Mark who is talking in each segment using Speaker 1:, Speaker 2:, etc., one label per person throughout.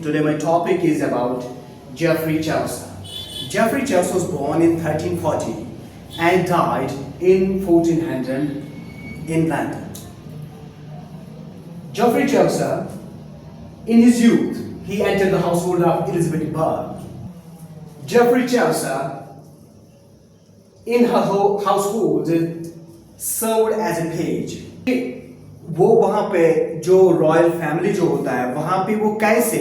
Speaker 1: Today my topic is about Geoffrey Chaucer. Geoffrey Chaucer was born in 1340 and died in 1400 in London. Geoffrey Chaucer, in his youth, he entered the household of Elizabeth Burke. Geoffrey Chaucer, in her household, served as a page. वो वहाँ पे जो royal family जो होता है वहाँ पे वो कैसे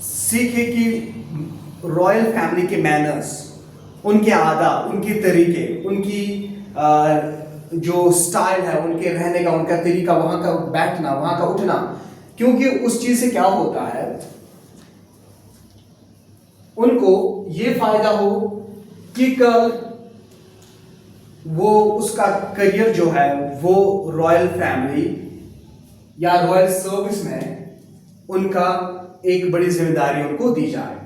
Speaker 1: सीखे कि रॉयल फैमिली के मैनर्स, उनके आदाब, उनके तरीके, उनकी जो स्टाइल है, उनके रहने का, उनका तरीका, वहाँ का बैठना, वहाँ का उठना, क्योंकि उस चीज़ से क्या होता है, उनको ये फायदा हो कि कल वो उसका करियर जो है वो रॉयल फैमिली या रॉयल सर्विस में उनका एक बड़ी जिम्मेदारी उनको दी जाए।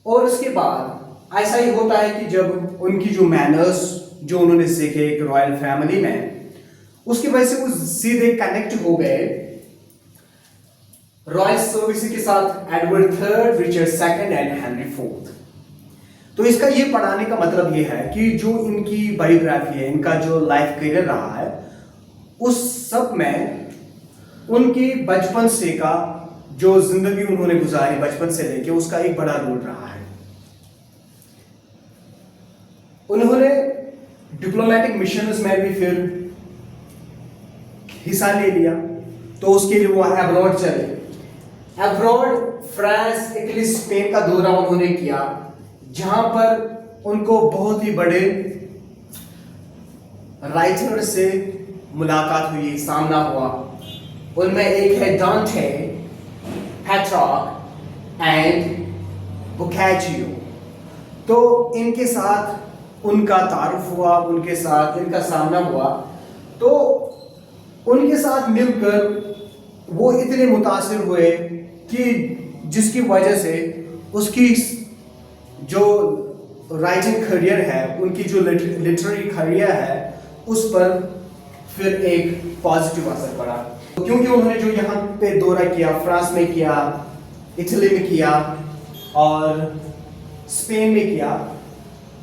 Speaker 1: और उसके बाद ऐसा ही होता है कि जब उनकी जो मैनर्स जो उन्होंने सीखे एक रॉयल फैमिली में, उसकी वजह से वो सीधे कनेक्ट हो गए रॉयल सर्विस के साथ Edward third, Richard second and Henry fourth. तो इसका ये पढ़ाने का मतलब ये है कि जो इनकी बायोग्राफी है, इनका जो लाइफ करियर रहा है, उस सब में उनकी बचपन से का जो जिंदगी उन्होंने गुजारी बचपन से लेके, उसका एक बड़ा रोल रहा है। उन्होंने डिप्लोमेटिक मिशंस में भी फिर हिस्सा ले लिया, तो उसके लिए वो अब्रॉड चले। अब्रॉड फ्रांस, इटली, स्पेन का दौरा उन्होंने किया, जहां पर उनको बहुत ही बड़े राइटर से मुलाकात हुई, सामना हुआ। उनमें एक है डांटे, पेट्रॉक एंड बोकाचियो। तो इनके साथ उनका तारुफ हुआ, उनके साथ इनका सामना हुआ। तो उनके साथ मिलकर वो इतने मुतासिर हुए कि जिसकी वजह से उसकी जो राइटिंग करियर है, उनकी जो लिटरेरी करियर है, उस पर फिर एक पॉजिटिव असर पड़ा। क्योंकि उन्होंने जो यहाँ पे दौरा किया, फ्रांस में किया, इटली में किया और स्पेन में किया,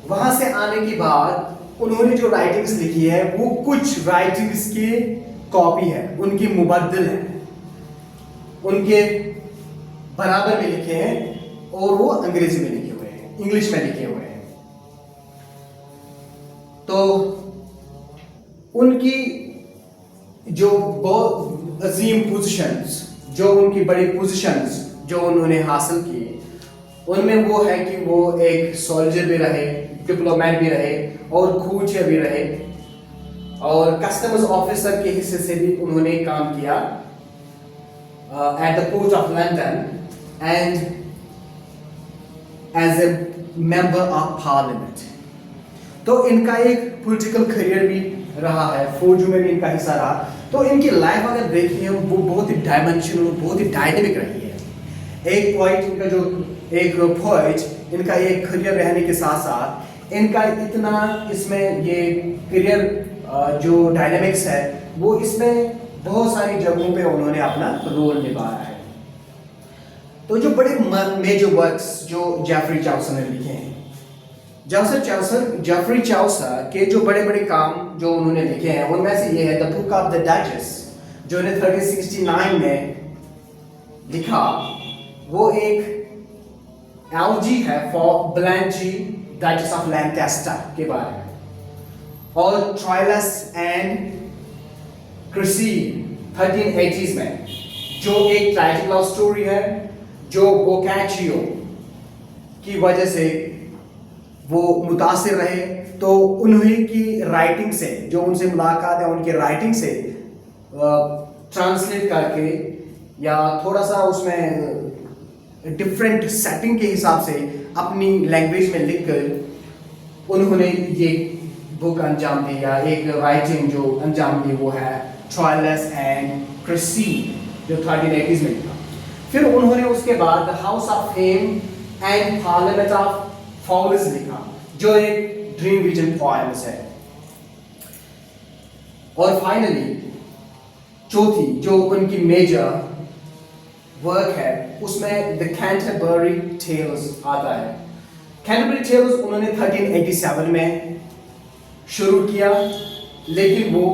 Speaker 1: वहाँ से आने के बाद उन्होंने जो राइटिंग्स लिखी है वो कुछ राइटिंग्स की कॉपी है, उनकी मुबद्दल है, उनके बराबर में लिखे हैं और वो अंग्रेजी में लिखे हुए हैं, इंग्लिश में लिखे हुए हैं। तो उनकी जो बहुत अजीम पोजीशंस, जो उनकी बड़ी पोजीशंस जो उन्होंने हासिल की, उनमें वो है कि वो एक सोल्जर भी रहे, डिप्लोमेट भी रहे और खोजिया भी रहे, और कस्टम्स ऑफिसर के हिस्से से भी उन्होंने काम किया at the port of London and as a member of parliament. तो इनका एक पॉलिटिकल करियर भी रहा है, फौज में भी इनका हिस्सा रहा। तो इनकी लाइफ अगर देखिए वो बहुत ही डायमेंशनल, बहुत ही डायनेमिक रही है। एक पॉइंट इनका जो एक पॉइंट इनका एक करियर रहने के साथ साथ इनका इतना इसमें ये करियर जो डायनेमिक्स है वो इसमें बहुत सारी जगहों पे उन्होंने अपना रोल निभाया है। तो जो बड़े मेजर वर्क्स जो जेफरी चाउसर ने लिखे हैं, जेफरी चाउसर के जो बड़े बड़े काम जो उन्होंने लिखे हैं, उनमें से ये है the book of the duchess, जो इन्हें 1369 में लिखा। वो एक एलजी है फॉर ब्लैंची डचेस ऑफ लैंकेस्टर के बारे में, और ट्रायलस एंड क्रिसीड 1380s में जो एक ट्रैजिक लव स्टोरी है, जो बोकाचियो की वजह से वो मुतासिर रहे। तो उन्हीं की राइटिंग से, जो उनसे मुलाकात है, उनके राइटिंग से ट्रांसलेट करके या थोड़ा सा उसमें डिफरेंट सेटिंग के हिसाब से अपनी लैंग्वेज में लिखकर उन्होंने ये बुक अंजाम दी, या एक राइटिंग जो अंजाम दी, वो है ट्रायलस एंड क्रिसीड, जो 1380s में लिखा। फिर उन्होंने उसके बाद house of fame and parliament of fools लिखा, जो एक ड्रीम विजन पोएम्स है। और फाइनली चौथी जो उनकी मेजर वर्क है उसमें द कैंटरबरी टेल्स आता है। कैंटरबरी टेल्स उन्होंने 1387 में शुरू किया, लेकिन वो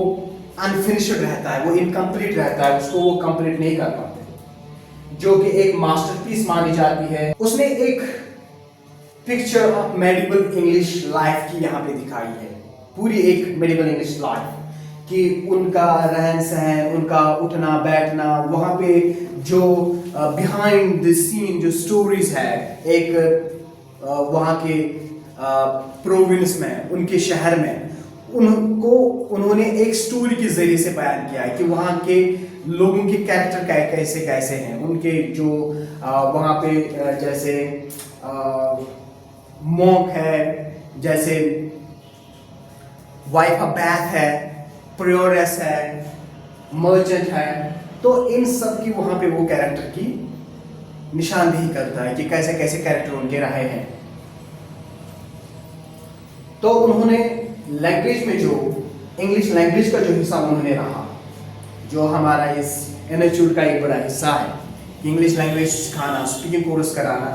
Speaker 1: अनफिनिश्ड रहता है, वो इनकम्प्लीट रहता है, उसको वो कंप्लीट नहीं कर पाते, जो कि एक मास्टरपीस मानी जाती है। उसने एक picture of medieval English life की यहाँ पे दिखाई है, पूरी एक मेडिवल इंग्लिश लाइफ कि उनका रहन सहन, उनका उठना बैठना, वहाँ पे जो बिहाइंड द सीन जो स्टोरीज है, एक वहाँ के प्रोविंस में, उनके शहर में, उनको उन्होंने एक स्टोरी के जरिए से बयान किया है कि वहाँ के लोगों के कैरेक्टर कैसे कैसे हैं, उनके जो वहाँ पे जैसे मॉन्क है, जैसे वाइफ ऑफ बैथ है, प्रियोरेस है, मर्चेंट है, तो इन सब की वहाँ पे वो कैरेक्टर की निशानदेही करता है कि कैसे कैसे कैरेक्टर उनके रहे हैं। तो उन्होंने लैंग्वेज में जो इंग्लिश लैंग्वेज का जो हिस्सा उन्होंने रहा, जो हमारा इस इंस्टीट्यूट का एक बड़ा हिस्सा है, इंग्लिश लैंग्वेज सिखाना, स्पीकिंग कोर्स कराना,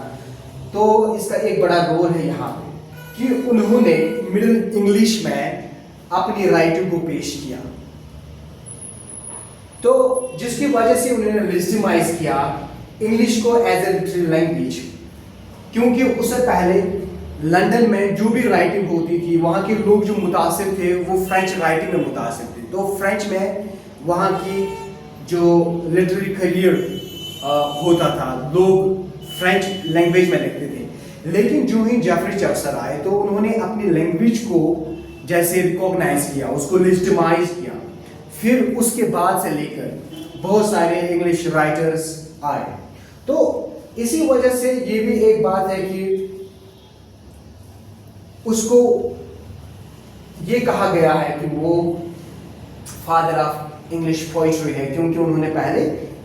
Speaker 1: तो इसका एक बड़ा रोल है यहाँ पे कि उन्होंने मिडिल इंग्लिश में अपनी राइटिंग को पेश किया, तो जिसकी वजह से उन्होंने लेजिटिमाइज किया इंग्लिश को एज ए लिटरेरी लैंग्वेज। क्योंकि उससे पहले लंदन में जो भी राइटिंग होती थी, वहाँ के लोग जो मुतासिर थे वो फ्रेंच राइटिंग में मुतासिर थे, तो फ्रेंच में वहाँ की जो लिटरेरी करियर होता था, लोग फ्रेंच लैंग्वेज में लिखते थे। लेकिन जो ही जेफरी चेवरस आए तो उन्होंने अपनी लैंग्वेज को जैसे रिकॉग्नाइज किया, उसको लेजिटिमाइज किया, फिर उसके बाद से लेकर बहुत सारे इंग्लिश राइटर्स आए। तो इसी वजह से ये भी एक बात है कि उसको ये कहा गया है कि वो फादर ऑफ इंग्लिश पोइट्री है, क्योंकि उन्होंने पहले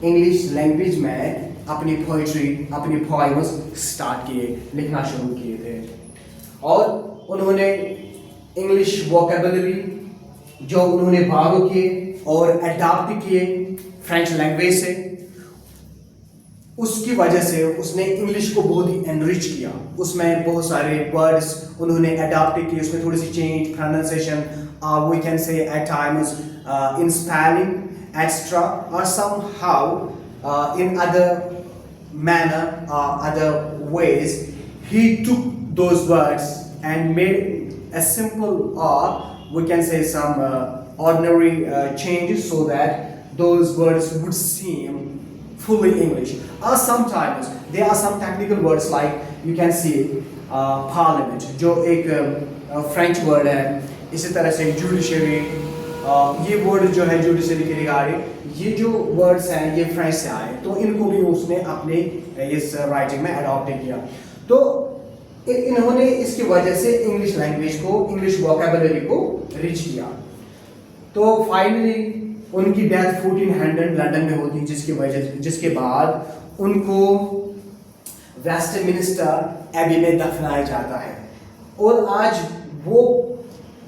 Speaker 1: इंग्लिश लैंग्वेज में अपनी पोइट्री, अपनी पोएम्स स्टार्ट किए, लिखना शुरू किए थे। और उन्होंने इंग्लिश वोकैबुलरी जो उन्होंने बारो किए और अडॉप्ट किए फ्रेंच लैंग्वेज से, उसकी वजह से उसने इंग्लिश को बहुत ही एनरिच किया। उसमें बहुत सारे वर्ड्स उन्होंने अडॉप्ट किए, उसमें थोड़ी सी change, pronunciation, we can say at times in spelling extra और somehow in other manner other ways he took those words and made a simple or we can say some ordinary changes so that those words would seem fully English. Or sometimes there are some technical words like you can see parliament जो एक French word है, इसी तरह से judiciary, ये word जो है judiciary के रिगार्डिंग, ये जो वर्ड्स हैं ये फ्रेंच से आए, तो इनको भी उसने अपने इस राइटिंग में अडॉप्ट किया। तो इन्होंने इसकी वजह से इंग्लिश लैंग्वेज को, इंग्लिश वोकैबुलरी को रिच किया। तो फाइनली उनकी डेथ 1400 लंदन में होती, जिसके बाद उनको वेस्टमिनिस्टर एबी में दफनाया जाता है। और आज वो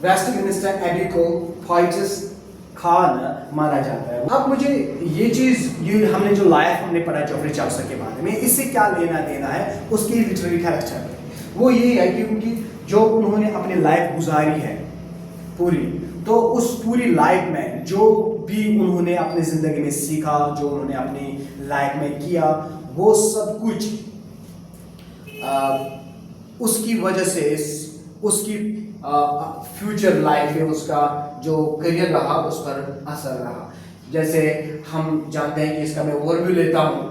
Speaker 1: वेस्टमिनिस्टर एबी को पोएटिस खान माना जाता है। अब मुझे ये चीज़, ये हमने जो लाइफ हमने पढ़ा जेफरी चेवरस के बारे में, इससे क्या लेना देना है उसकी लिटरेरी कैरेक्टर में, वो ये है कि उनकी जो उन्होंने अपनी लाइफ गुजारी है पूरी, तो उस पूरी लाइफ में जो भी उन्होंने अपनी ज़िंदगी में सीखा, जो उन्होंने अपनी लाइफ में किया, वो सब कुछ उसकी वजह से उसकी फ्यूचर लाइफ में उसका जो करियर रहा उस पर असर रहा। जैसे हम जानते हैं कि इसका मैं ओवरव्यू लेता हूँ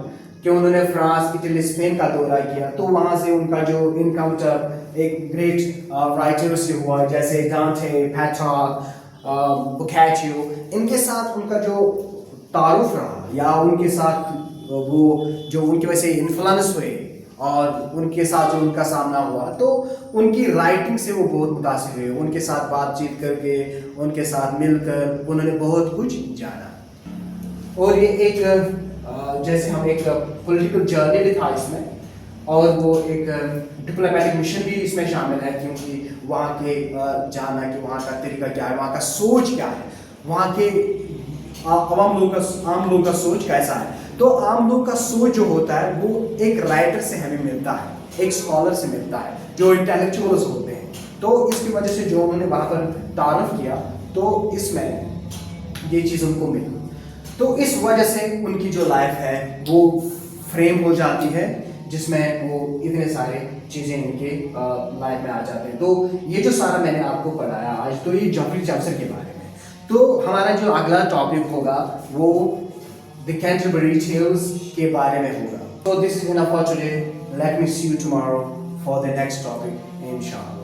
Speaker 1: कि उन्होंने फ्रांस, इटली, स्पेन का दौरा किया, तो वहाँ से उनका जो इनकाउंटर एक ग्रेट राइटर से हुआ, जैसे डांटे, पेट्रार्क, बोकाचियो, इनके साथ उनका जो तारुफ रहा, या उनके साथ वो जो उनकी वजह से इन्फ्लुएंस हुए और उनके साथ जो उनका सामना हुआ, तो उनकी राइटिंग से वो बहुत मुतासिर हुए। उनके साथ बातचीत करके, उनके साथ मिलकर उन्होंने बहुत कुछ जाना। और ये एक जैसे हम एक पॉलिटिकल जर्नी भी था इसमें, और वो एक डिप्लोमेटिक मिशन भी इसमें शामिल है, क्योंकि वहाँ के जानना कि वहाँ का तरीका क्या है, वहाँ का सोच क्या है, वहाँ के आम लोगों का सोच कैसा है। तो आम लोग का सोच जो होता है वो एक राइटर से हमें मिलता है, एक स्कॉलर से मिलता है, जो इंटेलेक्चुअल्स होते हैं। तो इसकी वजह से जो उन्होंने वहाँ पर तारुफ किया तो इसमें ये चीज़ उनको मिली। तो इस वजह से उनकी जो लाइफ है वो फ्रेम हो जाती है, जिसमें वो इतने सारे चीज़ें इनके लाइफ में आ जाते हैं। तो ये जो सारा मैंने आपको पढ़ाया आज, तो ये जॉफरी चैप्सर के बारे में। तो हमारा जो अगला टॉपिक होगा वो द कैंटरबरी टेल्स के बारे में होगा। तो this is enough for today, let me see you tomorrow for the next topic इंशाल्लाह।